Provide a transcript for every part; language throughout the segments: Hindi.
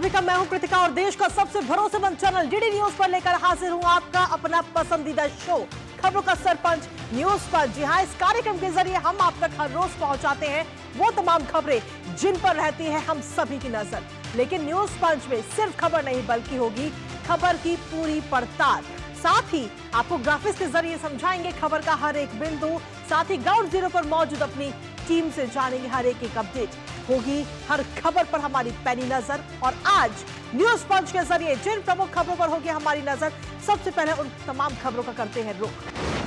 सभी का मैं हूं कृतिका और देश का सबसे भरोसेमंद चैनल डीडी न्यूज पर लेकर हाजिर हूं आपका अपना पसंदीदा शो खबरों का सरपंच न्यूज पर। जी हां, इस कार्यक्रम के जरिए हम आप तक हर रोज पहुंचाते हैं वो तमाम खबरें जिन पर रहती है हम सभी की नजर। लेकिन न्यूज पंच में सिर्फ खबर नहीं बल्कि होगी खबर की पूरी पड़ताल। साथ ही आपको ग्राफिक्स के जरिए समझाएंगे खबर का हर एक बिंदु। साथ ही ग्राउंड जीरो पर मौजूद अपनी टीम से जानेंगे हर एक अपडेट। होगी हर खबर पर हमारी पैनी नजर। और आज न्यूज पंच के जरिए जिन प्रमुख खबरों पर होगी हमारी नजर, सबसे पहले उन तमाम खबरों का करते हैं रुख।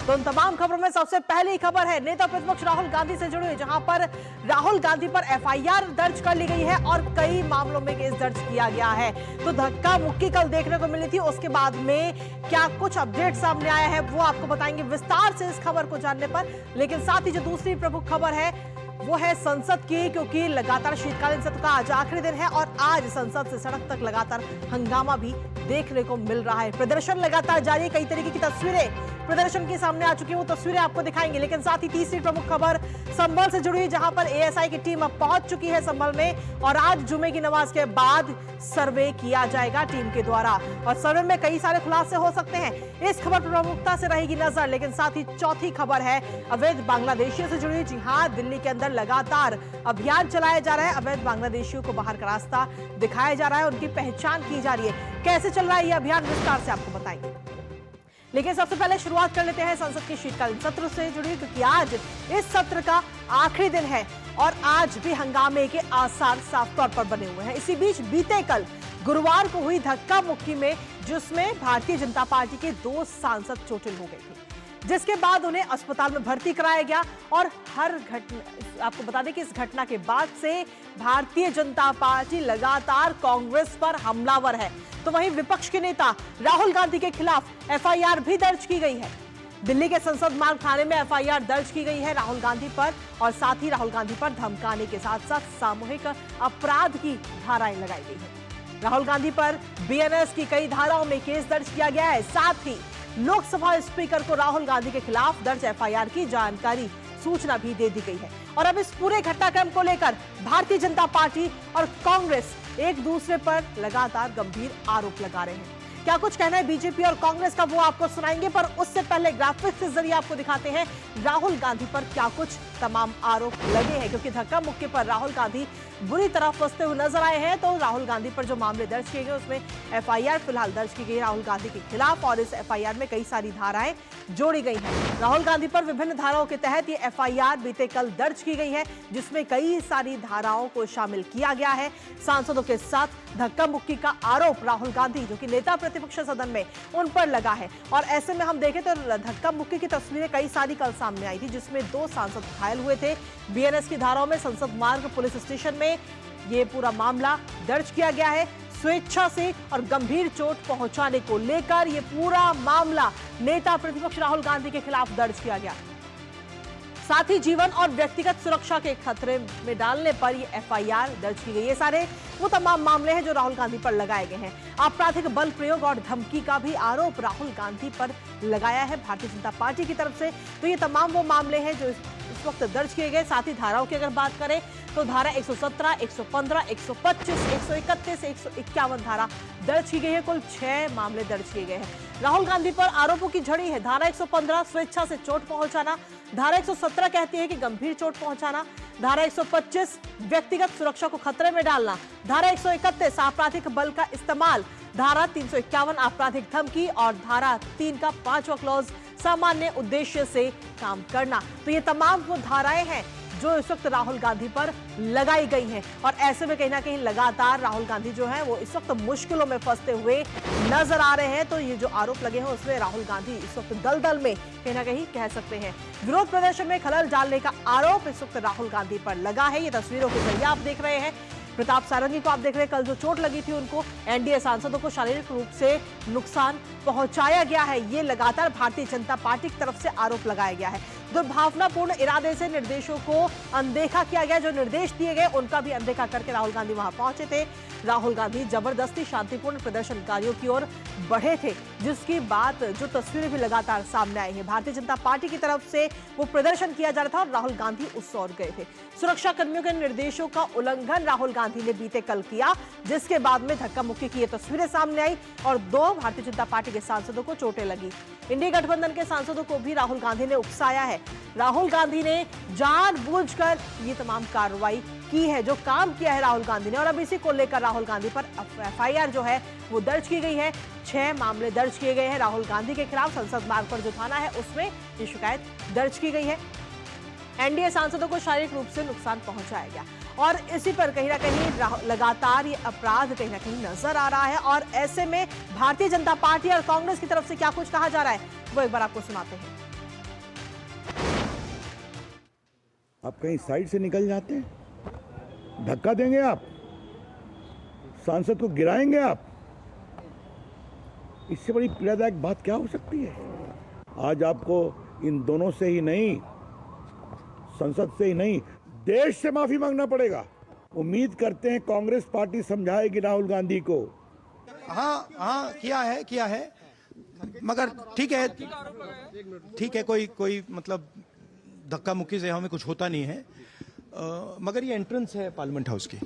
तो उन तमाम खबरों में सबसे पहली खबर है नेता प्रतिपक्ष राहुल गांधी से जुड़ी हुई, जहां पर राहुल गांधी पर एफआईआर दर्ज कर ली गई है और कई मामलों में केस दर्ज किया गया है। तो धक्का मुक्की कल देखने को मिली थी, उसके बाद में क्या कुछ अपडेट सामने आया है वो आपको बताएंगे विस्तार से इस खबर को जानने पर। लेकिन साथ ही जो दूसरी प्रमुख खबर है वो है संसद की, क्योंकि लगातार शीतकालीन सत्र का आज आखिरी दिन है और आज संसद से सड़क तक लगातार हंगामा भी देखने को मिल रहा है। प्रदर्शन लगातार जारी, कई तरीके की तस्वीरें प्रदर्शन के सामने आ चुकी है, वो तस्वीरें आपको दिखाएंगे। लेकिन साथ ही तीसरी प्रमुख खबर संभल से जुड़ी, जहां पर एएसआई की टीम अब पहुंच चुकी है संभल में और आज जुमे की नमाज के बाद सर्वे किया जाएगा टीम के द्वारा और सर्वे में कई सारे खुलासे हो सकते हैं। इस खबर पर प्रमुखता से रहेगी नजर। लेकिन साथ ही चौथी खबर है अवैध बांग्लादेशियों से जुड़ी। जी हां, दिल्ली के अंदर लगातार अभियान चलाया जा रहा है, अवैध बांग्लादेशियों को बाहर का रास्ता दिखाया जा रहा है, उनकी पहचान की जा रही है। कैसे चल रहा है ये अभियान विस्तार से आपको बताएंगे। लेकिन सबसे पहले शुरुआत कर लेते हैं संसद के शीतकालीन सत्र से जुड़ी, क्योंकि आज इस सत्र का आखिरी दिन है और आज भी हंगामे के आसार साफ तौर पर बने हुए हैं। इसी बीच बीते कल गुरुवार को हुई धक्का मुक्की में, जिसमें भारतीय जनता पार्टी के 2 सांसद चोटिल हो गए थे, जिसके बाद उन्हें अस्पताल में भर्ती कराया गया। और हर घटना आपको बता दें कि इस घटना के बाद से भारतीय जनता पार्टी लगातार कांग्रेस पर हमलावर है। तो वहीं विपक्ष के नेता राहुल गांधी के खिलाफ एफआईआर भी दर्ज की गई है। दिल्ली के संसद मार्ग थाने में एफआईआर दर्ज की गई है राहुल गांधी पर और साथ ही राहुल गांधी पर धमकाने के साथ साथ सामूहिक अपराध की धाराएं लगाई गई है। राहुल गांधी पर बीएनएस की कई धाराओं में केस दर्ज किया गया है। साथ ही लोकसभा स्पीकर को राहुल गांधी के खिलाफ दर्ज एफआईआर की जानकारी सूचना भी दे दी गई है। और अब इस पूरे घटनाक्रम को लेकर भारतीय जनता पार्टी और कांग्रेस एक दूसरे पर लगातार गंभीर आरोप लगा रहे हैं। क्या कुछ कहना है बीजेपी और कांग्रेस का वो आपको सुनाएंगे, पर उससे पहले ग्राफिक्स के जरिए आपको दिखाते हैं राहुल गांधी पर क्या कुछ तमाम आरोप लगे हैं, क्योंकि धक्का मुक्की पर राहुल गांधी बुरी तरह फंसते हुए नजर आए हैं। तो राहुल गांधी पर जो मामले दर्ज किए गए उसमें एफआईआर फिलहाल दर्ज की गई राहुल गांधी के खिलाफ और इस एफआईआर में कई सारी धाराएं जोड़ी गई हैं। राहुल गांधी पर विभिन्न धाराओं के तहत ये एफआईआर बीते कल दर्ज की गई है, जिसमें कई सारी धाराओं को शामिल किया गया है। सांसदों के साथ धक्का मुक्की का आरोप राहुल गांधी, जो कि नेता प्रतिपक्ष सदन में, उन पर लगा है। और ऐसे में हम देखें तो धक्का मुक्की की तस्वीरें कई सारी कल सामने आई थी, जिसमें 2 सांसद घायल हुए थे। बीएनएस की धाराओं में संसद मार्ग पुलिस स्टेशन में ये पूरा मामला दर्ज किया गया है। स्वेच्छा से और गंभीर चोट पहुंचाने को लेकर यह पूरा मामला नेता प्रतिपक्ष राहुल गांधी के खिलाफ दर्ज किया गया। साथ ही जीवन और व्यक्तिगत सुरक्षा के खतरे में डालने पर यह एफआईआर दर्ज की गई। ये सारे वो तमाम मामले हैं जो राहुल गांधी पर लगाए गए हैं। आपराधिक बल प्रयोग और धमकी का भी आरोप राहुल गांधी पर लगाया है भारतीय जनता पार्टी की तरफ से। तो ये तमाम वो मामले हैं जो इस वक्त दर्ज किए गए। साथ ही धाराओं की अगर बात करें तो धारा 117, 115, 125, 131, 151 धारा दर्ज की गई है। कुल 6 मामले दर्ज किए गए हैं। राहुल गांधी पर आरोपों की झड़ी है। धारा 115 स्वेच्छा से चोट पहुंचाना, धारा 117 कहती है कि गंभीर चोट पहुंचाना, धारा 125 व्यक्तिगत सुरक्षा को खतरे में डालना, धारा 131 आपराधिक बल का इस्तेमाल, धारा 351 आपराधिक धमकी और धारा 3 का 5वां क्लॉज सामान्य उद्देश्य से काम करना। तो ये तमाम वो धाराएं हैं जो इस वक्त राहुल गांधी पर लगाई गई हैं। और ऐसे में कहीं ना कहीं लगातार राहुल गांधी जो है वो इस वक्त मुश्किलों में फंसते हुए नजर आ रहे हैं। तो ये जो आरोप लगे हैं उसमें राहुल गांधी इस वक्त दलदल में कहीं ना कहीं कह सकते हैं। विरोध प्रदर्शन में खलल डालने का आरोप इस वक्त राहुल गांधी पर लगा है। ये तस्वीरों के जरिए आप देख रहे हैं। प्रताप सारंगी को आप देख रहे हैं, कल जो चोट लगी थी उनको, एनडीए सांसदों को शारीरिक रूप से नुकसान पहुंचाया गया है। ये लगातार भारतीय जनता पार्टी की तरफ से आरोप लगाया गया है। दुर्भावनापूर्ण इरादे से निर्देशों को अनदेखा किया गया। जो निर्देश दिए गए उनका भी अनदेखा करके राहुल गांधी वहां पहुंचे थे। राहुल गांधी जबरदस्ती शांतिपूर्ण प्रदर्शनकारियों की ओर बढ़े थे, जिसकी बात जो तस्वीरें भी लगातार सामने आई है। भारतीय जनता पार्टी की तरफ से वो प्रदर्शन किया जा रहा था और राहुल गांधी उस ओर गए थे। सुरक्षा कर्मियों के निर्देशों का उल्लंघन राहुल गांधी ने बीते कल किया, जिसके बाद में धक्का मुक्की की ये तस्वीरें सामने आई और 2 भारतीय जनता पार्टी के सांसदों को चोटें लगी। इंडिया गठबंधन के सांसदों को भी राहुल गांधी ने उकसाया है। राहुल गांधी ने जानबूझकर ये तमाम कार्रवाई की है, जो काम किया है राहुल गांधी ने, और अब इसी को लेकर राहुल गांधी पर एफआईआर जो है वो दर्ज की गई है। 6 मामले दर्ज किए गए हैं राहुल गांधी के खिलाफ। संसद मार्ग पर जो थाना है उसमें ये शिकायत दर्ज की गई है। एनडीए सांसदों को शारीरिक रूप से नुकसान पहुंचाया गया और इसी पर कहीं ना कहीं लगातार ये अपराध कहीं ना कहीं नजर आ रहा है। और ऐसे में भारतीय जनता पार्टी और कांग्रेस की तरफ से क्या कुछ कहा जा रहा है वो एक बार आपको सुनाते हैं। आप कहीं साइड से निकल जाते हैं, धक्का देंगे आप, सांसद को गिराएंगे आप, इससे बड़ी पीड़ादायक बात क्या हो सकती है। आज आपको इन दोनों से ही नहीं, संसद से ही नहीं, देश से माफी मांगना पड़ेगा। उम्मीद करते हैं कांग्रेस पार्टी समझाएगी राहुल गांधी को। हाँ किया है मगर ठीक है कोई मतलब धक्का मुक्की से हमें कुछ होता नहीं है, मगर ये एंट्रेंस है पार्लियामेंट हाउस की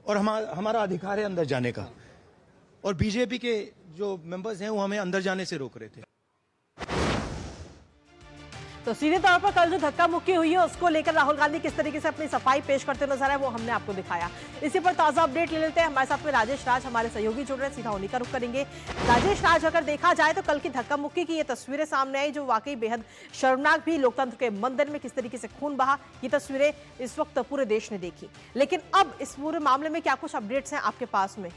और हमारा अधिकार है अंदर जाने का, और बीजेपी के जो मेंबर्स हैं वो हमें अंदर जाने से रोक रहे थे। तो सीधे तौर पर कल जो धक्का मुक्की हुई है उसको लेकर राहुल गांधी किस तरीके से अपनी सफाई पेश करते नजर आए वो हमने आपको दिखाया। इसी पर ताजा अपडेट ले लेते हैं। हमारे साथ में राजेश राज हमारे सहयोगी जुड़ रहे हैं, सीधा उन्हीं का रुख करेंगे। राजेश राज, अगर देखा जाए तो कल की धक्का मुक्की की ये तस्वीरें सामने आई जो वाकई बेहद शर्मनाक भी। लोकतंत्र के मंदिर में किस तरीके से खून बहा, ये तस्वीरें इस वक्त पूरे देश ने देखी। लेकिन अब इस पूरे मामले में क्या कुछ अपडेट्स हैं आपके पास में?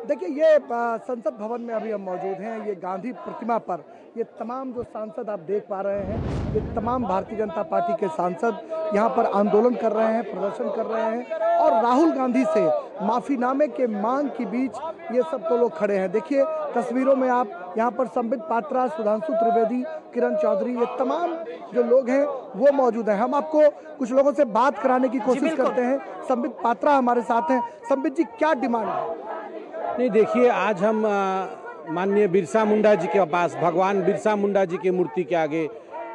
देखिए, ये संसद भवन में अभी हम मौजूद हैं। ये गांधी प्रतिमा पर ये तमाम जो सांसद आप देख पा रहे हैं, ये तमाम भारतीय जनता पार्टी के सांसद यहाँ पर आंदोलन कर रहे हैं, प्रदर्शन कर रहे हैं और राहुल गांधी से माफीनामे के मांग के बीच ये सब तो लोग खड़े हैं। देखिए तस्वीरों में आप यहाँ पर संबित पात्रा, सुधांशु त्रिवेदी, किरण चौधरी, ये तमाम जो लोग हैं वो मौजूद हैं। हम आपको कुछ लोगों से बात कराने की कोशिश करते हैं। संबित पात्रा हमारे साथ हैं। संबित जी, क्या डिमांड है? नहीं, देखिए, आज हम माननीय बिरसा मुंडा जी के पास, भगवान बिरसा मुंडा जी के मूर्ति के आगे,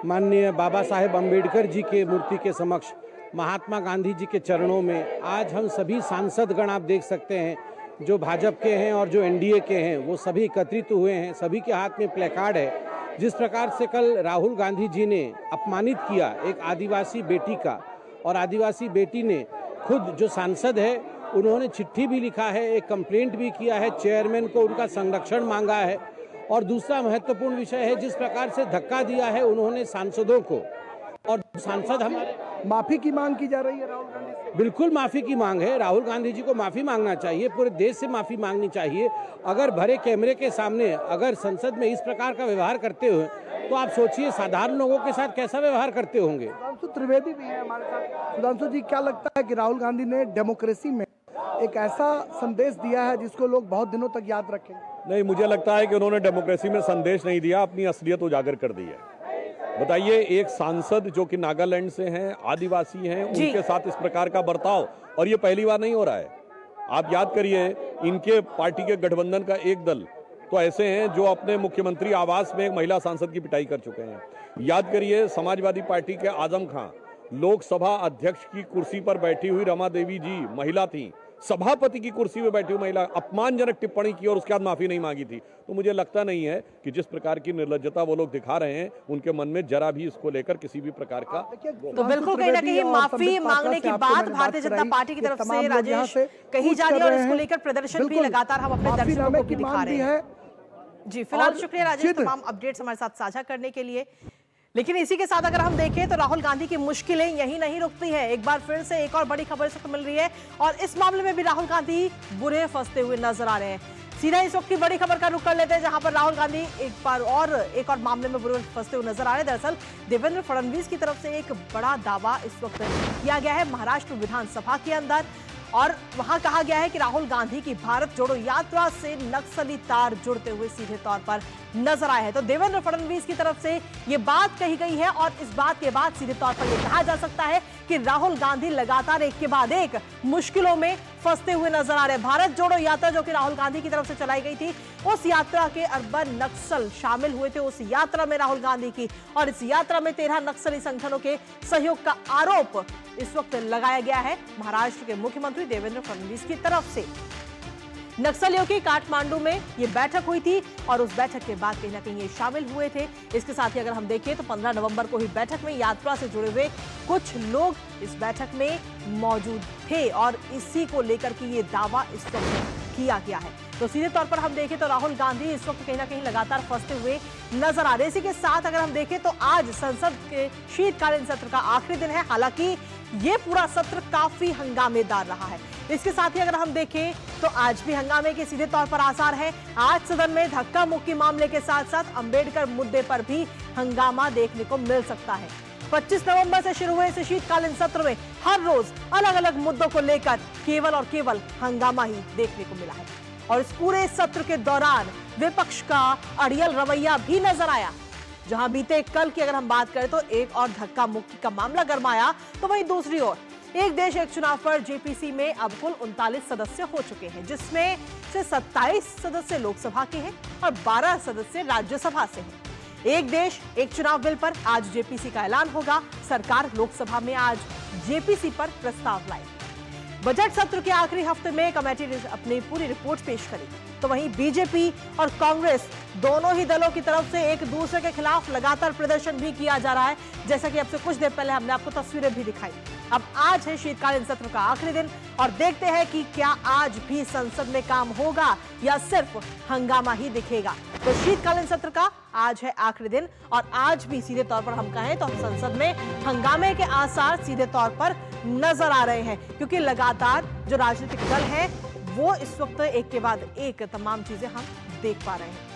माननीय बाबा साहेब अम्बेडकर जी के मूर्ति के समक्ष, महात्मा गांधी जी के चरणों में आज हम सभी सांसदगण, आप देख सकते हैं, जो भाजपा के हैं और जो एनडीए के हैं, वो सभी एकत्रित हुए हैं। सभी के हाथ में प्लेकार्ड है। जिस प्रकार से कल राहुल गांधी जी ने अपमानित किया एक आदिवासी बेटी का, और आदिवासी बेटी ने खुद जो सांसद है उन्होंने चिट्ठी भी लिखा है, एक कंप्लेंट भी किया है, चेयरमैन को उनका संरक्षण मांगा है। और दूसरा महत्वपूर्ण विषय है जिस प्रकार से धक्का दिया है उन्होंने सांसदों को, और सांसद हमारे माफी की मांग की जा रही है राहुल गांधी से। बिल्कुल माफी की मांग है। राहुल गांधी जी को माफी मांगना चाहिए, पूरे देश से माफी मांगनी चाहिए। अगर भरे कैमरे के सामने अगर संसद में इस प्रकार का व्यवहार करते हुए, तो आप सोचिए साधारण लोगों के साथ कैसा व्यवहार करते होंगे। सुधांशु त्रिवेदी भी है हमारे साथ। सुधांशु जी, क्या लगता है कि राहुल गांधी ने डेमोक्रेसी में एक ऐसा संदेश दिया है जिसको लोग बहुत दिनों तक याद रखेंगे? नहीं, मुझे लगता है कि उन्होंने डेमोक्रेसी में संदेश नहीं दिया, अपनी असलियत उजागर कर दी है। बताइए, एक सांसद जो कि नागालैंड से हैं, आदिवासी हैं, उनके साथ इस प्रकार का बर्ताव, और ये पहली बार नहीं हो रहा है। आप याद करिए, इनके पार्टी के गठबंधन का एक दल तो ऐसे हैं जो अपने मुख्यमंत्री आवास में एक महिला सांसद की पिटाई कर चुके हैं। याद करिए, समाजवादी पार्टी के आजम खां, लोकसभा अध्यक्ष की कुर्सी पर बैठी हुई रमा देवी जी महिला थी, सभापति की कुर्सी में बैठी हुई महिला, अपमानजनक टिप्पणी की और उसके बाद माफी नहीं मांगी थी। तो मुझे लगता नहीं है कि जिस प्रकार की निर्लज्जता वो लोग दिखा रहे हैं, उनके मन में जरा भी इसको लेकर किसी भी प्रकार का तो बिल्कुल कहीं ना कहीं माफी मांगने की बात भारतीय जनता पार्टी की तरफ से राजेश कही जा रही है, और इसको लेकर प्रदर्शन भी लगातार हम अपने दर्शकों को भी दिखा रहे हैं। जी, फिलहाल शुक्रिया राजेश तमाम अपडेट्स हमारे साथ साझा करने के लिए। लेकिन इसी के साथ अगर हम देखें तो राहुल गांधी की मुश्किलें यही नहीं रुकती है। एक बार फिर से एक और बड़ी खबर इस वक्त मिल रही है और इस मामले में भी राहुल गांधी बुरे फंसते हुए नजर आ रहे हैं। सीधा इस वक्त की बड़ी खबर का रुख कर लेते हैं, जहां पर राहुल गांधी एक और मामले में बुरे फंसते हुए नजर आ रहे हैं। दरअसल देवेंद्र फडणवीस की तरफ से एक बड़ा दावा इस वक्त किया गया है महाराष्ट्र विधानसभा के अंदर। और वहां कहा गया है कि राहुल गांधी की भारत जोड़ो यात्रा से नक्सली तार जुड़ते हुए सीधे तौर पर नजर आए हैं। तो देवेंद्र फडणवीस की तरफ से यह बात कही गई है और इस बात के बाद सीधे तौर पर यह कहा जा सकता है कि राहुल गांधी लगातार एक के बाद एक मुश्किलों में फंसते हुए नजर आ रहे हैं। भारत जोड़ो यात्रा जो कि राहुल गांधी की तरफ से चलाई गई थी, उस यात्रा के अर्बन नक्सल शामिल हुए थे उस यात्रा में राहुल गांधी की, और इस यात्रा में 13 नक्सली संगठनों के सहयोग का आरोप इस वक्त लगाया गया है महाराष्ट्र के मुख्यमंत्री देवेंद्र फडणवीस की तरफ से। नक्सलियों की काठमांडू में यह बैठक हुई थी और उस बैठक के बाद कहीं ना कहीं ये शामिल हुए थे। इसके साथ ही अगर हम देखें तो 15 नवंबर को ही बैठक में यात्रा से जुड़े हुए कुछ लोग इस बैठक में मौजूद थे और इसी को लेकर के ये दावा इस वक्त किया गया है। तो सीधे तौर पर हम देखें तो राहुल गांधी इस वक्त कहीं ना कहीं लगातार फंसते हुए नजर आ रहे हैं। इसी के साथ अगर हम देखें तो आज संसद के शीतकालीन सत्र का आखिरी दिन है। हालांकि ये पूरा सत्र काफी हंगामेदार रहा है। इसके साथ ही अगर हम देखें तो आज भी हंगामे के सीधे तौर पर आसार है। आज सदन में धक्का मुक्की मामले के साथ साथ अंबेडकर मुद्दे पर भी हंगामा देखने को मिल सकता है। 25 नवंबर से शुरू हुए इस शीतकालीन सत्र में हर रोज अलग अलग मुद्दों को लेकर केवल और केवल हंगामा ही देखने को मिला है और इस पूरे सत्र के दौरान विपक्ष का अड़ियल रवैया भी नजर आया। जहां बीते कल की अगर हम बात करें तो एक और धक्का मुक्की का मामला गरमाया, तो वहीं दूसरी ओर एक देश एक चुनाव पर जेपीसी में अब कुल 39 सदस्य हो चुके हैं, जिसमें से 27 सदस्य लोकसभा के हैं और 12 सदस्य राज्यसभा से हैं। एक देश एक चुनाव बिल पर आज जेपीसी का ऐलान होगा। सरकार लोकसभा में आज जेपीसी पर प्रस्ताव लाएगी। बजट सत्र के आखिरी हफ्ते में कमेटी अपनी पूरी रिपोर्ट पेश करेगी। तो वहीं बीजेपी और कांग्रेस दोनों ही दलों की तरफ से एक दूसरे के खिलाफ लगातार प्रदर्शन भी किया जा रहा है, जैसा कि अब से कुछ देर पहले हमने आपको तस्वीरें भी दिखाई। अब आज है शीतकालीन सत्र का आखिरी दिन और देखते हैं कि क्या आज भी संसद में काम होगा या सिर्फ हंगामा ही दिखेगा। तो शीतकालीन सत्र का आज है आखिरी दिन और आज भी सीधे तौर पर हम कहें तो हम संसद में हंगामे के आसार सीधे तौर पर नजर आ रहे हैं, क्योंकि लगातार जो राजनीतिक दल है वो इस वक्त एक के बाद एक तमाम चीजें हम देख पा रहे हैं।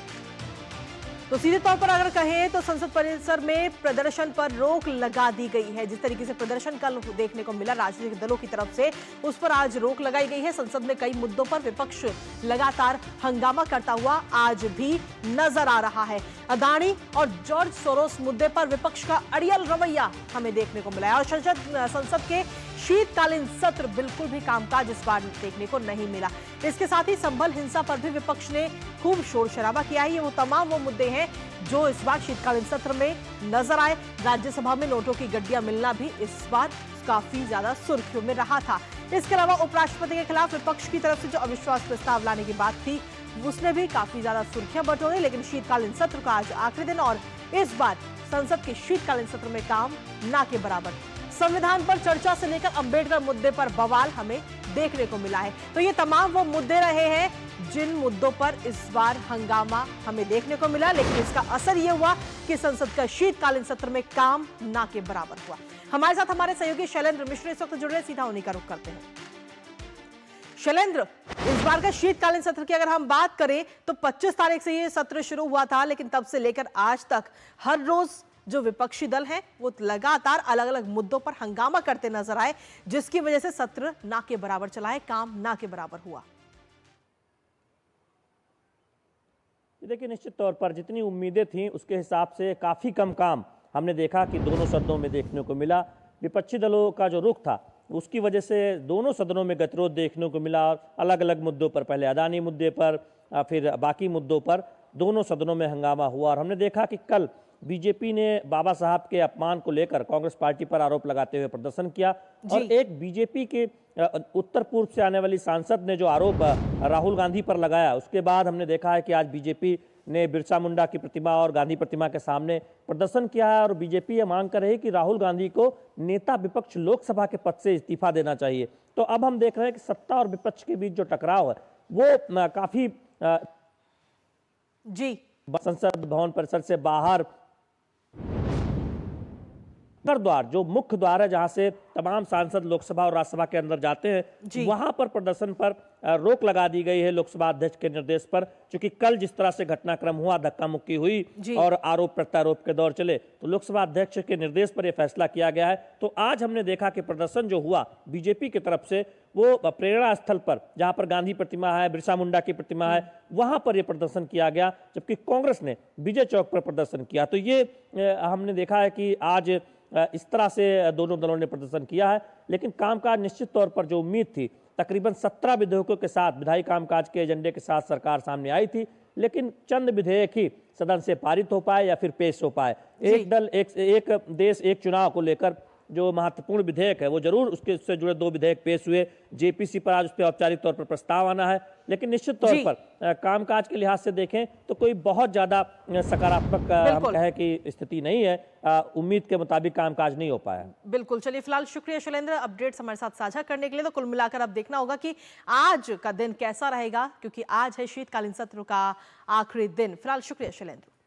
तो सीधे तौर पर अगर कहें तो संसद परिसर में प्रदर्शन पर रोक लगा दी गई है। जिस तरीके से प्रदर्शन कल देखने को मिला राजनीतिक दलों की तरफ से, उस पर आज रोक लगाई गई है। संसद में कई मुद्दों पर विपक्ष लगातार हंगामा करता हुआ आज भी नजर आ रहा है। अदानी और जॉर्ज सोरोस मुद्दे पर विपक्ष का अड़ियल रवैया हमें देखने को मिला है और संसद के शीतकालीन सत्र बिल्कुल भी कामकाज इस बार देखने को नहीं मिला। इसके साथ ही संभल हिंसा पर भी विपक्ष ने खूब शोर शराबा किया है। ये वो तमाम वो मुद्दे हैं जो इस बार शीतकालीन सत्र में नजर आए। राज्यसभा में नोटों की गड्डियां मिलना भी इस बार काफी ज्यादा सुर्खियों में रहा था। इसके अलावा उपराष्ट्रपति के खिलाफ विपक्ष की तरफ से जो अविश्वास प्रस्ताव लाने की बात थी उसने भी काफी ज्यादा सुर्खियां बटोरी। लेकिन शीतकालीन सत्र का आज आखिरी दिन और इस बार संसद के शीतकालीन सत्र में काम ना के बराबर। संविधान पर चर्चा से लेकर अंबेडकर मुद्दे पर बवाल हमें देखने को मिला है। तो ये तमाम वो मुद्दे रहे हैं जिन मुद्दों पर इस बार हंगामा हमें देखने को मिला, लेकिन इसका असर ये हुआ कि संसद का शीतकालीन सत्र में काम ना के बराबर हुआ। हमारे साथ हमारे सहयोगी शैलेंद्र मिश्र इस वक्त जुड़ रहे, सीधा उन्हीं का रुख करते हैं। शैलेंद्र, इस बार का शीतकालीन सत्र की अगर हम बात करें तो 25 तारीख से ये सत्र शुरू हुआ था, लेकिन तब से लेकर आज तक हर रोज जो विपक्षी दल हैं वो लगातार अलग अलग मुद्दों पर हंगामा करते नजर आए, जिसकी वजह से सत्र ना के बराबर चला है, काम ना के बराबर हुआ। देखिए, निश्चित तौर पर जितनी उम्मीदें थीं उसके हिसाब से काफ़ी कम काम हमने देखा कि दोनों सदनों में देखने को मिला। विपक्षी दलों का जो रुख था उसकी वजह से दोनों सदनों में गतिरोध देखने को मिला और अलग अलग मुद्दों पर, पहले अदानी मुद्दे पर फिर बाकी मुद्दों पर दोनों सदनों में हंगामा हुआ। और हमने देखा कि कल बीजेपी ने बाबा साहब के अपमान को लेकर कांग्रेस पार्टी पर आरोप लगाते हुए प्रदर्शन किया और एक बीजेपी के उत्तर पूर्व से आने वाली सांसद ने जो आरोप राहुल गांधी पर लगाया, उसके बाद हमने देखा है कि आज बीजेपी ने बिरसा मुंडा की प्रतिमा और गांधी प्रतिमा के सामने प्रदर्शन किया है और बीजेपी ये मांग कर रही है कि राहुल गांधी को नेता विपक्ष लोकसभा के पद से इस्तीफा देना चाहिए। तो अब हम देख रहे हैं कि सत्ता और विपक्ष के बीच जो टकराव है वो काफी संसद भवन परिसर से बाहर द्वार, जो मुख्य द्वार है जहां से तमाम सांसद लोकसभा और राज्यसभा के अंदर जाते हैं, वहां पर प्रदर्शन पर रोक लगा दी गई है लोकसभा अध्यक्ष के निर्देश पर। क्योंकि कल जिस तरह से घटनाक्रम हुआ, धक्का मुक्की हुई और आरोप प्रत्यारोप के दौर चले, तो लोकसभा अध्यक्ष के निर्देश पर यह फैसला किया गया है। तो आज हमने देखा कि प्रदर्शन जो हुआ बीजेपी की तरफ से, वो प्रेरणा स्थल पर जहां पर गांधी प्रतिमा है, बिरसा मुंडा की प्रतिमा है, वहां पर यह प्रदर्शन किया गया, जबकि कांग्रेस ने विजय चौक पर प्रदर्शन किया। तो ये हमने देखा है कि आज इस तरह से दोनों दलों ने प्रदर्शन किया है। लेकिन कामकाज निश्चित तौर पर जो उम्मीद थी, तकरीबन 17 विधेयकों के साथ, विधायी कामकाज के एजेंडे के साथ सरकार सामने आई थी, लेकिन चंद विधेयक ही सदन से पारित हो पाए या फिर पेश हो पाए। एक दल एक देश एक चुनाव को लेकर जो महत्वपूर्ण विधेयक है, वो जरूर उससे जुड़े 2 विधेयक पेश हुए। जेपीसी पर आज उस पर औपचारिक तौर पर प्रस्ताव आना है, लेकिन निश्चित तौर पर कामकाज के लिहाज से देखें तो कोई बहुत ज्यादा सकारात्मक हम कहें कि स्थिति नहीं है। उम्मीद के मुताबिक कामकाज नहीं हो पाया। बिल्कुल, चलिए फिलहाल शुक्रिया शैलेंद्र अपडेट्स हमारे साथ साझा करने के लिए। तो कुल मिलाकर अब देखना होगा कि आज का दिन कैसा रहेगा, क्योंकि आज है शीतकालीन सत्र का आखिरी दिन। फिलहाल शुक्रिया शैलेंद्र।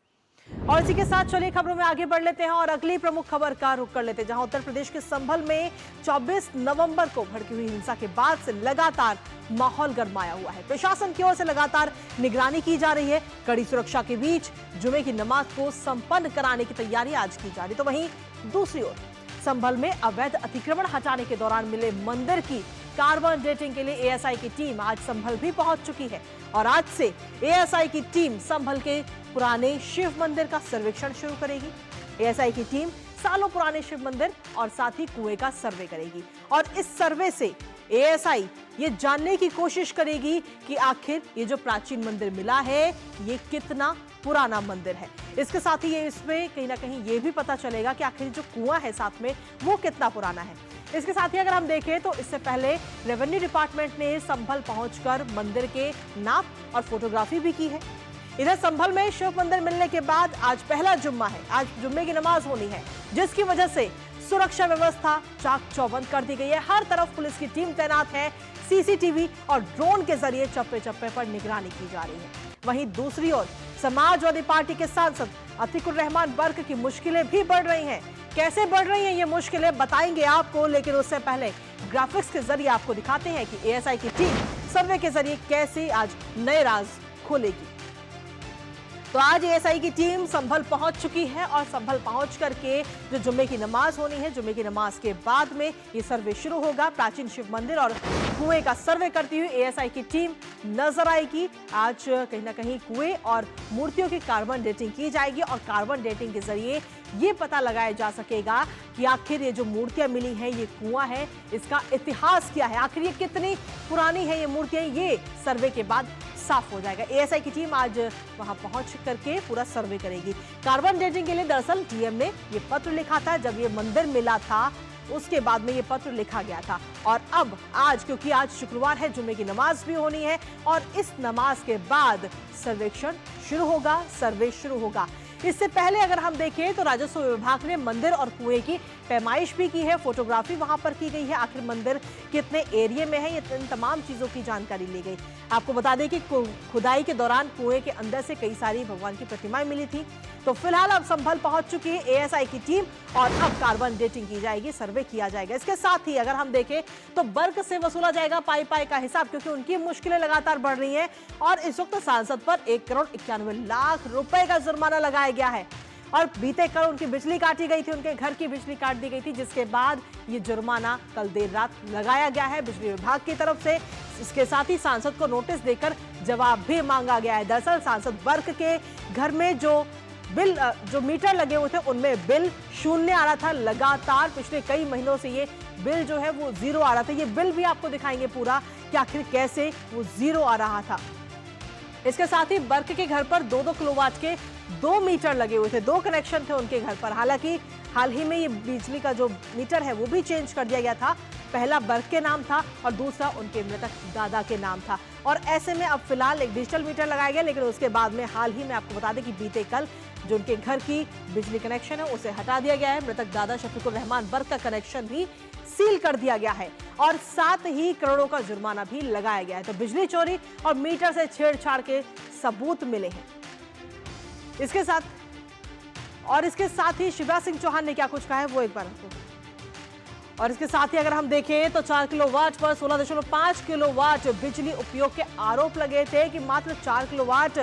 और इसी के साथ चलिए खबरों में आगे बढ़ लेते हैं और अगली प्रमुख खबर का रुख कर लेते हैं, जहां उत्तर प्रदेश के संभल में 24 नवंबर को भड़की हुई हिंसा के बाद से लगातार माहौल गरमाया हुआ है। प्रशासन की ओर से लगातार निगरानी की जा रही है। कड़ी सुरक्षा के बीच जुमे की नमाज को संपन्न कराने की तैयारी आज की जा रही। तो वहीं दूसरी ओर संभल में अवैध अतिक्रमण हटाने के दौरान मिले मंदिर की कार्बन डेटिंग के लिए एएसआई की टीम आज संभल भी पहुंच चुकी है और आज से एएसआई की टीम संभल के पुराने शिव मंदिर का सर्वेक्षण शुरू करेगी। एएसआई की टीम सालों पुराने शिव मंदिर और साथ ही कुएं का सर्वे करेगी और इस सर्वे से एएसआई ये जानने की कोशिश करेगी कि आखिर ये जो प्राचीन मंदिर मिला है ये कितना पुराना मंदिर है। इसके साथ ही ये इसमें कहीं ना कहीं ये भी पता चलेगा कि आखिर जो कुआं है साथ में वो कितना पुराना है। इसके साथ ही अगर हम देखें तो इससे पहले रेवेन्यू डिपार्टमेंट ने संभल पहुंचकर मंदिर के नाप और फोटोग्राफी भी की है। इधर संभल में शिव मंदिर मिलने के बाद आज पहला जुम्मा है, आज जुम्मे की नमाज होनी है, जिसकी वजह से सुरक्षा व्यवस्था चाक चौबंद कर दी गई है। हर तरफ पुलिस की टीम तैनात है, सीसीटीवी और ड्रोन के जरिए चप्पे चप्पे पर निगरानी की जा रही है। वहीं दूसरी ओर समाजवादी पार्टी के सांसद अतीकुर रहमान बर्क की मुश्किलें भी बढ़ रही हैं। कैसे बढ़ रही हैं ये मुश्किलें बताएंगे आपको, लेकिन उससे पहले ग्राफिक्स के जरिए आपको दिखाते हैं कि एएसआई की टीम सर्वे के जरिए कैसे आज नए राज खोलेगी। तो आज एएसआई की टीम संभल पहुंच चुकी है और संभल पहुंच करके जो जुम्मे की नमाज होनी है, जुम्मे की नमाज के बाद में ये सर्वे शुरू होगा। प्राचीन शिव मंदिर और कुएं का सर्वे करती हुई एएसआई की टीम नजर आएगी। आज कहीं ना कहीं कुएं और मूर्तियों की कार्बन डेटिंग की जाएगी और कार्बन डेटिंग के जरिए ये पता लगाया जा सकेगा कि आखिर ये जो मूर्तियां मिली हैं, ये कुआं है, इसका इतिहास क्या है, आखिर ये कितनी पुरानी है ये मूर्तियां, ये सर्वे के बाद साफ हो जाएगा। एएसआई की टीम आज वहां पहुंच करके पूरा सर्वे करेगी। कार्बन डेटिंग के लिए दरअसल डीएम ने ये पत्र लिखा था, जब ये मंदिर मिला था उसके बाद में ये पत्र लिखा गया था और अब आज, क्योंकि आज शुक्रवार है, जुम्मे की नमाज भी होनी है और इस नमाज के बाद सर्वेक्षण शुरू होगा, सर्वे शुरू होगा। इससे पहले अगर हम देखें तो राजस्व विभाग ने मंदिर और कुएं की पैमाइश भी की है, फोटोग्राफी वहां पर की गई है, आखिर मंदिर कितने एरिया में है, ये इन तमाम चीजों की जानकारी ली गई। आपको बता दें कि खुदाई के दौरान कुएं के अंदर से कई सारी भगवान की प्रतिमाएं मिली थी। तो फिलहाल अब संभल पहुंच चुकी है एएसआई की टीम और अब कार्बन डेटिंग की जाएगी, सर्वे किया जाएगा। इसके साथ ही अगर हम देखें तो बर्क से वसूला जाएगा पाई पाई का हिसाब, क्योंकि उनकी मुश्किलें लगातार बढ़ रही हैं और इस वक्त सांसद पर 1,91,00,000 रुपए का जुर्माना लगाया गया है और बीते कल उनकी बिजली काटी गई थी, उनके घर की बिजली काट दी गई थी, जिसके बाद ये जुर्माना कल देर रात लगाया गया है बिजली विभाग की तरफ से। इसके साथ ही सांसद को नोटिस देकर जवाब भी मांगा गया है। दरअसल सांसद बर्क के घर में जो बिल, जो मीटर लगे हुए थे, उनमें बिल शून्य आ रहा था लगातार। पिछले कई महीनों से ये बिल जो है वो जीरो आ रहा था। ये बिल भी आपको दिखाएंगे पूरा कि आखिर कैसे वो जीरो आ रहा था। इसके साथ ही बर्क के घर पर 2-2 किलोवाट के 2 मीटर लगे हुए थे, 2 कनेक्शन थे उनके घर पर। हालांकि हाल ही में ये बिजली का जो मीटर है वो भी चेंज कर दिया गया था। पहला बर्क के नाम था और दूसरा उनके मृतक दादा के नाम था और ऐसे में अब फिलहाल एक डिजिटल मीटर लगाया गया, लेकिन उसके बाद में हाल ही में आपको बता दें कि बीते कल जो उनके घर की बिजली कनेक्शन है उसे हटा दिया गया है। मृतक दादा शफीकुर रहमान बर्क का कनेक्शन भी सील कर दिया गया है और साथ ही करोड़ों का जुर्माना भी लगाया गया है। तो बिजली चोरी और मीटर से छेड़छाड़ के सबूत मिले हैं। इसके साथ और इसके साथ ही शिवराज सिंह चौहान ने क्या कुछ कहा है वो एक बार आपको। और इसके साथ ही अगर हम देखें तो 4 किलोवाट पर 16.5 किलोवाट बिजली उपयोग के आरोप लगे थे कि मात्र 4 किलोवाट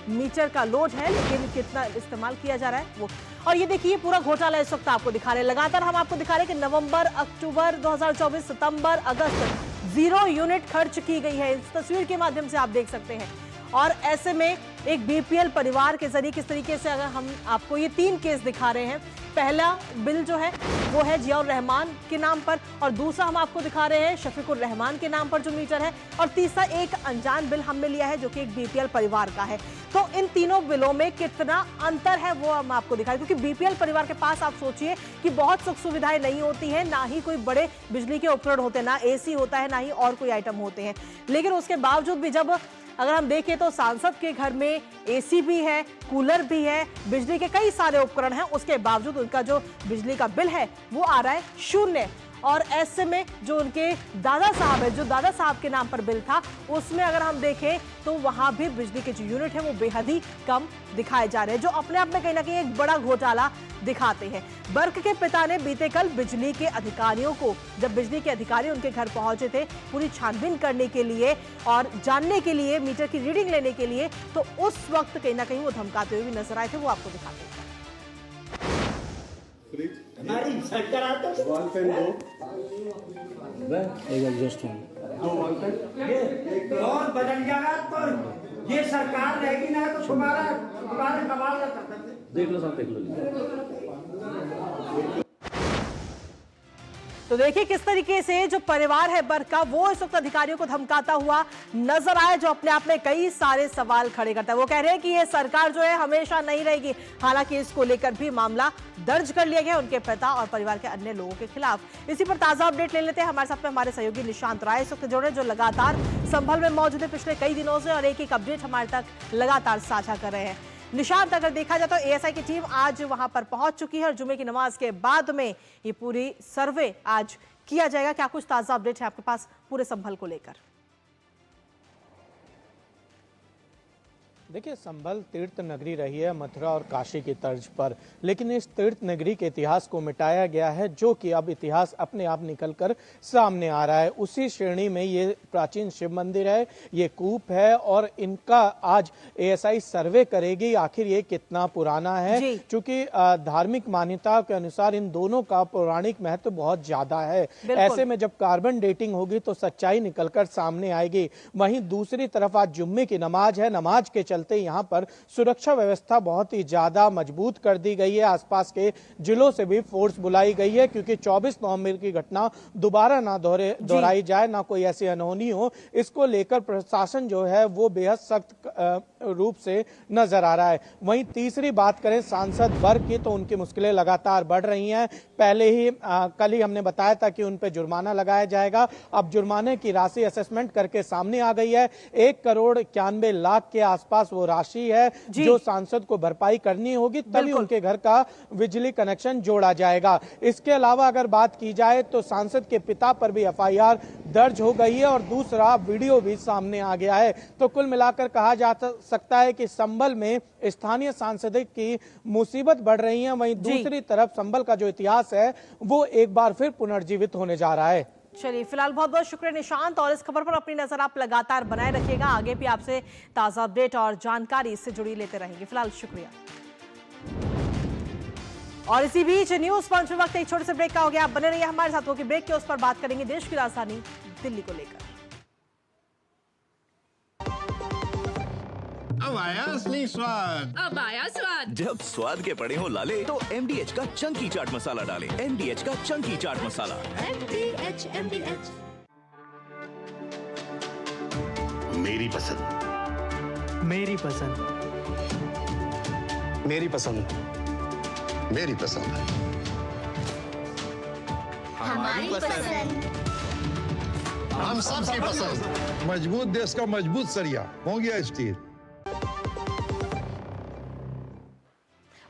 मीटर का लोड है, लेकिन कितना इस्तेमाल किया जा रहा है वो। और ये देखिए पूरा घोटाला इस वक्त आपको दिखा रहे हैं, लगातार हम आपको दिखा रहे हैं कि नवंबर, अक्टूबर 2024, सितंबर, अगस्त 0 यूनिट खर्च की गई है। इस तस्वीर के माध्यम से आप देख सकते हैं। और ऐसे में एक बीपीएल परिवार के जरिए किस तरीके से, अगर हम आपको ये 3 केस दिखा रहे हैं, पहला बिल जो है वो है जियाउर रहमान के नाम पर, और दूसरा हम आपको दिखा रहे हैं शफीकुर रहमान के नाम पर जो मीटर है, और तीसरा एक अनजान बिल हमने लिया है जो कि एक बीपीएल परिवार का है। तो इन तीनों बिलों में कितना अंतर है वो हम आपको दिखा रहे हैं, क्योंकि बीपीएल परिवार के पास आप सोचिए कि बहुत सुख सुविधाएं नहीं होती है, ना ही कोई बड़े बिजली के उपकरण होते हैं, ना एसी होता है, ना ही और कोई आइटम होते हैं। लेकिन उसके बावजूद भी जब अगर हम देखें तो सांसद के घर में एसी भी है, कूलर भी है, बिजली के कई सारे उपकरण हैं, उसके बावजूद उनका जो बिजली का बिल है वो आ रहा है 0। और ऐसे में जो उनके दादा साहब है, जो दादा साहब के नाम पर बिल था, उसमें अगर हम देखें तो वहां भी बिजली के जो यूनिट है वो बेहद ही कम दिखाए जा रहे हैं, जो अपने आप में कहीं ना कहीं एक बड़ा घोटाला दिखाते हैं। बर्क के पिता ने बीते कल बिजली के अधिकारियों को, जब बिजली के अधिकारी उनके घर पहुंचे थे पूरी छानबीन करने के लिए और जानने के लिए, मीटर की रीडिंग लेने के लिए, तो उस वक्त कहीं ना कहीं वो धमकाते हुए भी नजर आए थे, वो आपको दिखाते हैं। और बदल जाएगा तो ये सरकार रहेगी ना तो तुम्हारा कमाल देख लो सब, देख लो। तो देखिए किस तरीके से जो परिवार है बर्क का, वो इस वक्त अधिकारियों को धमकाता हुआ नजर आया, जो अपने आप में कई सारे सवाल खड़े करता है। वो कह रहे हैं कि ये सरकार जो है हमेशा नहीं रहेगी। हालांकि इसको लेकर भी मामला दर्ज कर लिया गया उनके पिता और परिवार के अन्य लोगों के खिलाफ। इसी पर ताजा अपडेट ले लेते हैं। हमारे साथ में हमारे सहयोगी निशांत राय इस वक्त जुड़े, जो लगातार संभल में मौजूद है पिछले कई दिनों से और एक अपडेट हमारे तक लगातार साझा कर रहे हैं। निशांत, अगर देखा जाए तो एएसआई की टीम आज वहां पर पहुंच चुकी है और जुमे की नमाज के बाद में ये पूरी सर्वे आज किया जाएगा। क्या कुछ ताजा अपडेट है आपके पास पूरे संभल को लेकर? देखिए, संभल तीर्थ नगरी रही है मथुरा और काशी की तर्ज पर, लेकिन इस तीर्थ नगरी के इतिहास को मिटाया गया है, जो कि अब इतिहास अपने आप निकलकर सामने आ रहा है। उसी श्रेणी में ये प्राचीन शिव मंदिर है, ये कूप है, और इनका आज एएसआई सर्वे करेगी आखिर ये कितना पुराना है, क्योंकि धार्मिक मान्यता के अनुसार इन दोनों का पौराणिक महत्व बहुत ज्यादा है। ऐसे में जब कार्बन डेटिंग होगी तो सच्चाई निकलकर सामने आएगी। वहीं दूसरी तरफ आज जुम्मे की नमाज है, नमाज के चलते यहाँ पर सुरक्षा व्यवस्था बहुत ही ज्यादा मजबूत कर दी गई है। आसपास के जिलों से भी फोर्स बुलाई गई है, क्योंकि 24 नवंबर की घटना दोबारा ना दोहराई जाए, ना कोई ऐसी अनहोनी हो। इसको लेकर प्रशासन जो है वो बेहद सख्त रूप से नजर आ रहा है। वहीं तीसरी बात करें सांसद वर्ग की, तो उनकी मुश्किलें लगातार बढ़ रही हैं। पहले ही कल ही हमने बताया था कि उन पर जुर्माना लगाया जाएगा। अब जुर्माने की राशि असेसमेंट करके सामने आ गई है। 1,91,00,000 के आसपास वो राशि है जो सांसद को भरपाई करनी होगी, तभी उनके घर का बिजली कनेक्शन जोड़ा जाएगा। इसके अलावा अगर बात की जाए तो सांसद के पिता पर भी एफआईआर दर्ज हो गई है और दूसरा वीडियो भी सामने आ गया है। तो कुल मिलाकर कहा जा सकता है कि संभल में स्थानीय सांसद की मुसीबत बढ़ रही है, वहीं दूसरी तरफ संभल का जो इतिहास है वो एक बार फिर पुनर्जीवित होने जा रहा है। चलिए, फिलहाल बहुत बहुत शुक्रिया निशांत, और इस खबर पर अपनी नजर आप लगातार बनाए रखिएगा। आगे भी आपसे ताजा अपडेट और जानकारी इससे जुड़ी लेते रहेंगे। फिलहाल शुक्रिया। और इसी बीच न्यूज पंच में वक्त एक छोटे से ब्रेक का हो गया। आप बने रहिए हमारे साथ, होगी ब्रेक के उस पर बात करेंगे देश की राजधानी दिल्ली को लेकर। अब आया असली स्वाद, अब आया स्वाद। जब स्वाद के पड़े हो लाले तो MDH का चंकी चाट मसाला डालें। MDH का चंकी चाट मसाला। MDH। मेरी पसंद, मेरी पसंद, मेरी पसंद, मेरी पसंद, हमारी पसंद, हम सबकी पसंद। मजबूत देश का मजबूत सरिया हो गया स्टील।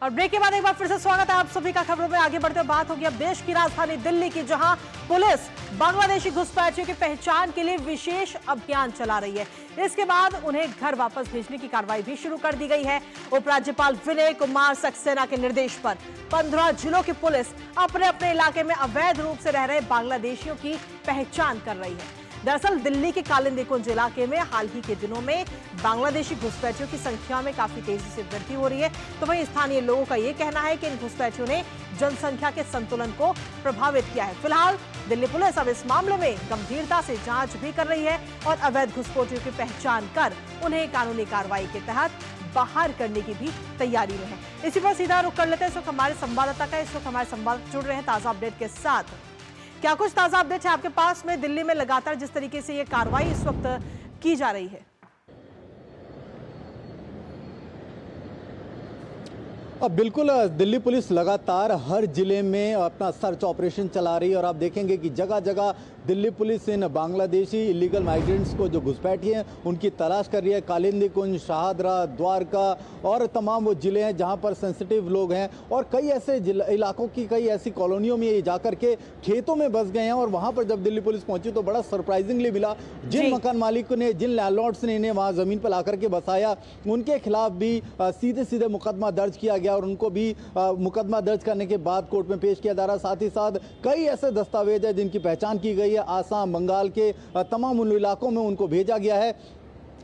और ब्रेक के बाद एक बार फिर से स्वागत है आप सभी का। खबरों में आगे बढ़ते हुए बात होगी अब देश की राजधानी दिल्ली की, जहां पुलिस बांग्लादेशी घुसपैठियों की पहचान के लिए विशेष अभियान चला रही है। इसके बाद उन्हें घर वापस भेजने की कार्रवाई भी शुरू कर दी गई है। उपराज्यपाल विनय कुमार सक्सेना के निर्देश पर 15 जिलों की पुलिस अपने अपने इलाके में अवैध रूप से रह रहे बांग्लादेशियों की पहचान कर रही है। दरअसल दिल्ली के कालिंदी कुंज इलाके में हाल ही के दिनों में बांग्लादेशी घुसपैठियों की संख्या में काफी तेजी से वृद्धि हो रही है। तो वहीं स्थानीय लोगों का यह कहना है कि इन घुसपैठियों ने जनसंख्या के संतुलन को प्रभावित किया है। फिलहाल दिल्ली पुलिस अब इस मामले में गंभीरता से जांच भी कर रही है और अवैध घुसपैठियों की पहचान कर उन्हें कानूनी कार्रवाई के तहत बाहर करने की भी तैयारी में है। इसी पर सीधा रुख कर लेते हैं इस वक्त हमारे संवाददाता का। इस वक्त हमारे संवाददाता जुड़ रहे हैं ताजा अपडेट के साथ। क्या कुछ ताजा अपडेट है आपके पास में? दिल्ली में लगातार जिस तरीके से ये कार्रवाई इस वक्त की जा रही है। अब बिल्कुल दिल्ली पुलिस लगातार हर जिले में अपना सर्च ऑपरेशन चला रही है और आप देखेंगे कि जगह जगह दिल्ली पुलिस इन बांग्लादेशी इलीगल माइग्रेंट्स को जो घुसपैठी हैं उनकी तलाश कर रही है। कालिंदी कुंज, शाहदरा, द्वारका और तमाम वो जिले हैं जहां पर सेंसिटिव लोग हैं और कई ऐसे इलाकों की कई ऐसी कॉलोनियों में ये जाकर के खेतों में बस गए हैं। और वहां पर जब दिल्ली पुलिस पहुंची तो बड़ा सरप्राइजिंगली मिला, जिन मकान मालिकों ने, जिन लैंडलॉर्ड्स ने इन्हें वहां जमीन पर ला करके बसाया उनके खिलाफ भी सीधे सीधे मुकदमा दर्ज किया गया और उनको भी मुकदमा दर्ज करने के बाद कोर्ट में पेश किया जा रहा है। साथ ही साथ कई ऐसे दस्तावेज है जिनकी पहचान की गई है। आसाम, बंगाल के तमाम उन इलाकों में उनको भेजा गया है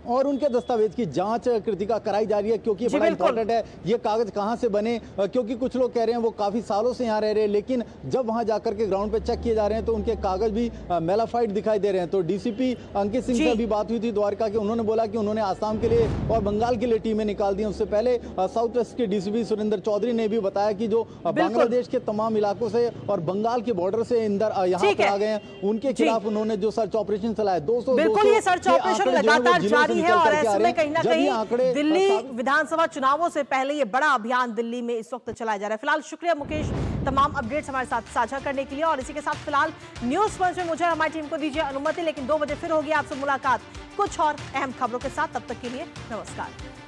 और उनके दस्तावेज की जांच कृतिका कराई जा रही है, क्योंकि बड़ा इंपॉर्टेंट है ये कागज कहां से बने। क्योंकि कुछ लोग कह रहे हैं वो काफी सालों से यहां रह रहे हैं, लेकिन जब वहां जाकर के ग्राउंड पे चेक किए जा रहे हैं तो उनके कागज भी मेलाफाइड दिखाई दे रहे हैं। तो डीसीपी अंकित सिंह से भी बात हुई थी द्वारका के, उन्होंने बोला कि उन्होंने आसाम के लिए और बंगाल के लिए टीमें निकाल दी। उससे पहले साउथ वेस्ट के डीसीपी सुरेंद्र चौधरी ने भी बताया कि जो बांग्लादेश के तमाम इलाकों से और बंगाल के बॉर्डर से यहाँ पर आ गए हैं उनके खिलाफ उन्होंने जो सर्च ऑपरेशन चलाया 200 बिल्कुल ये सर्च ऑपरेशन लगातार जारी है और ऐसे में कहीं ना कहीं दिल्ली विधानसभा चुनावों से पहले ये बड़ा अभियान दिल्ली में इस वक्त चलाया जा रहा है। फिलहाल शुक्रिया मुकेश तमाम अपडेट्स हमारे साथ साझा करने के लिए। और इसी के साथ फिलहाल न्यूज पंच में मुझे हमारी टीम को दीजिए अनुमति, लेकिन 2 बजे फिर होगी आपसे मुलाकात कुछ और अहम खबरों के साथ। तब तक के लिए नमस्कार।